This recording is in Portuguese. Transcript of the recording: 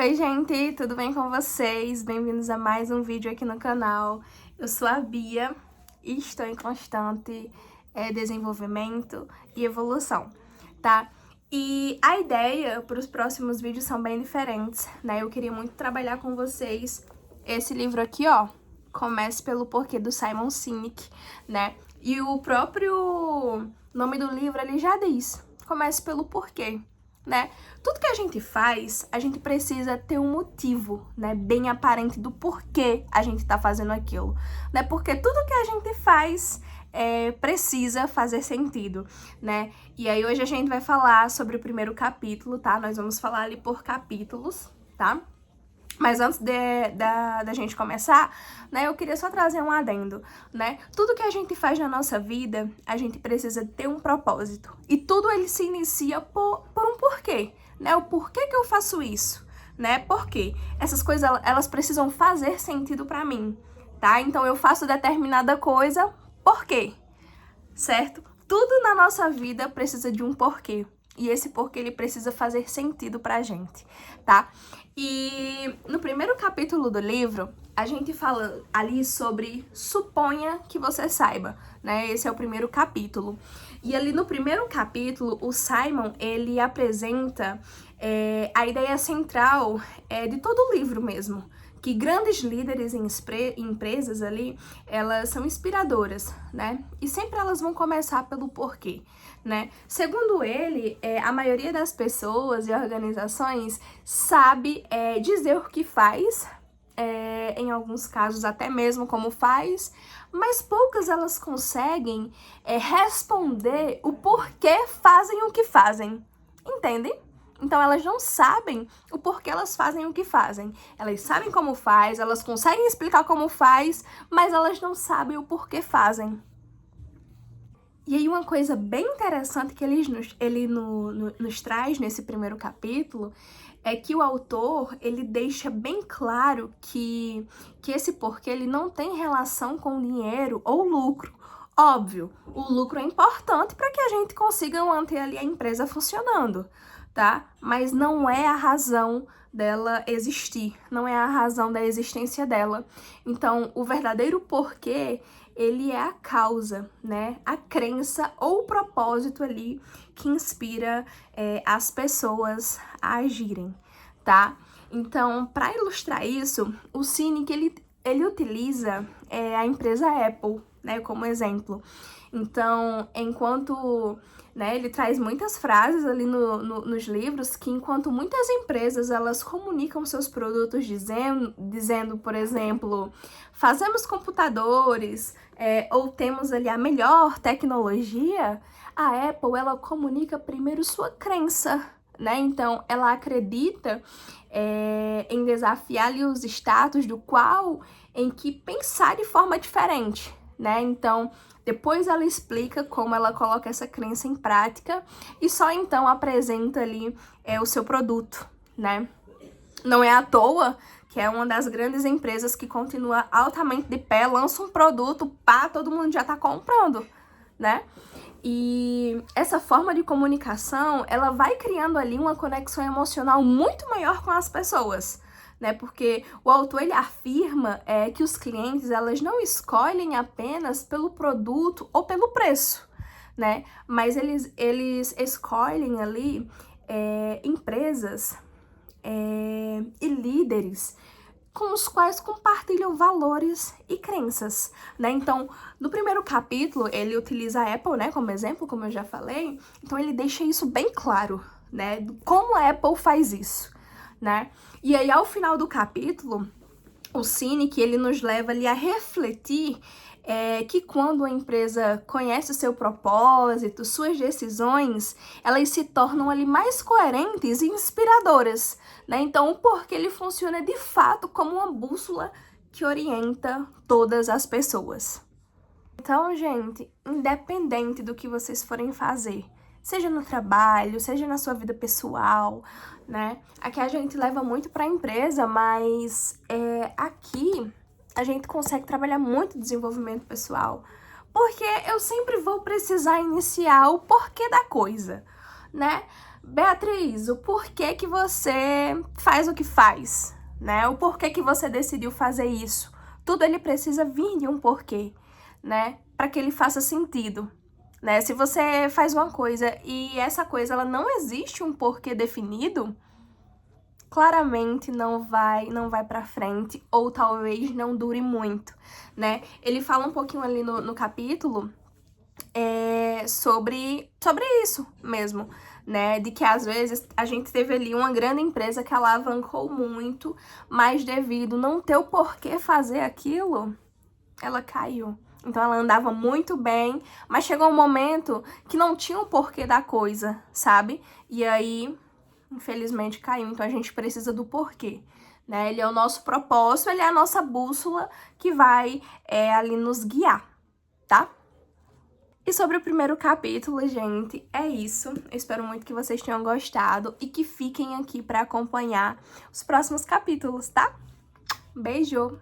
Oi, gente, tudo bem com vocês? Bem-vindos a mais um vídeo aqui no canal. Eu sou a Bia e estou em constante desenvolvimento e evolução, tá? E a ideia para os próximos vídeos são bem diferentes, né? Eu queria muito trabalhar com vocês esse livro aqui, ó, Comece pelo Porquê, do Simon Sinek, né? E o próprio nome do livro, ele já diz, comece pelo porquê. Né? Tudo que a gente faz, a gente precisa ter um motivo, né, bem aparente do porquê a gente tá fazendo aquilo, né? Porque tudo que a gente faz precisa fazer sentido, né? E aí hoje a gente vai falar sobre o primeiro capítulo, tá? Nós vamos falar ali por capítulos, tá? Mas antes da gente começar, né, eu queria só trazer um adendo, né? Tudo que a gente faz na nossa vida, a gente precisa ter um propósito. E tudo ele se inicia por um porquê, né? O porquê que eu faço isso, né? Por quê? Essas coisas, elas precisam fazer sentido pra mim, tá? Então eu faço determinada coisa, por quê? Certo? Tudo na nossa vida precisa de um porquê. E esse porquê, ele precisa fazer sentido pra gente, tá? E no primeiro capítulo do livro, a gente fala ali sobre suponha que você saiba, né? Esse é o primeiro capítulo. E ali no primeiro capítulo, o Simon, ele apresenta a ideia central de todo o livro mesmo. Que grandes líderes em empresas ali, elas são inspiradoras, né? E sempre elas vão começar pelo porquê, né? Segundo ele, a maioria das pessoas e organizações sabe dizer o que faz, em alguns casos até mesmo como faz, mas poucas elas conseguem responder o porquê fazem o que fazem, entende? Então, elas não sabem o porquê elas fazem o que fazem. Elas sabem como faz, elas conseguem explicar como faz, mas elas não sabem o porquê fazem. E aí, uma coisa bem interessante que ele nos traz nesse primeiro capítulo é que o autor, ele deixa bem claro que esse porquê ele não tem relação com dinheiro ou lucro. Óbvio, o lucro é importante para que a gente consiga manter ali a empresa funcionando, tá? Mas não é a razão dela existir, não é a razão da existência dela. Então, o verdadeiro porquê, ele é a causa, né? A crença ou o propósito ali que inspira as pessoas a agirem, tá? Então, para ilustrar isso, o Sinek, ele utiliza a empresa Apple, né, como exemplo. Então, enquanto, né, ele traz muitas frases ali nos livros que enquanto muitas empresas, elas comunicam seus produtos dizendo, por exemplo, fazemos computadores, ou temos ali a melhor tecnologia, a Apple, ela comunica primeiro sua crença, né? Então, ela acredita em desafiar ali os status do qual, em que pensar de forma diferente, né? Então, depois ela explica como ela coloca essa crença em prática e só então apresenta ali o seu produto, né? Não é à toa que é uma das grandes empresas que continua altamente de pé, lança um produto, pá, todo mundo já tá comprando, né? E essa forma de comunicação, ela vai criando ali uma conexão emocional muito maior com as pessoas, né? Porque o autor, ele afirma que os clientes, elas não escolhem apenas pelo produto ou pelo preço, né? Mas eles escolhem ali empresas e líderes com os quais compartilham valores e crenças, né? Então, no primeiro capítulo, ele utiliza a Apple, né, como exemplo, como eu já falei. Então, ele deixa isso bem claro, né? Como a Apple faz isso, né? E aí, ao final do capítulo, o Sinek, ele nos leva ali a refletir que quando a empresa conhece o seu propósito, suas decisões, elas se tornam ali mais coerentes e inspiradoras, né? Então, o porquê ele funciona de fato como uma bússola que orienta todas as pessoas. Então, gente, independente do que vocês forem fazer, seja no trabalho, seja na sua vida pessoal, né? Aqui a gente leva muito para a empresa, mas aqui a gente consegue trabalhar muito desenvolvimento pessoal, porque eu sempre vou precisar iniciar o porquê da coisa, né? Beatriz, o porquê que você faz o que faz, né? O porquê que você decidiu fazer isso. Tudo ele precisa vir de um porquê, né? Para que ele faça sentido, né? Se você faz uma coisa e essa coisa ela não existe um porquê definido, claramente não vai para frente ou talvez não dure muito, né? Ele fala um pouquinho ali no capítulo sobre isso mesmo, né? De que às vezes a gente teve ali uma grande empresa que alavancou muito, mas devido não ter o porquê fazer aquilo, ela caiu. Então ela andava muito bem, mas chegou um momento que não tinha o porquê da coisa, sabe? E aí, infelizmente, caiu. Então a gente precisa do porquê, né? Ele é o nosso propósito, ele é a nossa bússola que vai ali nos guiar, tá? E sobre o primeiro capítulo, gente, é isso. Eu espero muito que vocês tenham gostado e que fiquem aqui para acompanhar os próximos capítulos, tá? Beijo!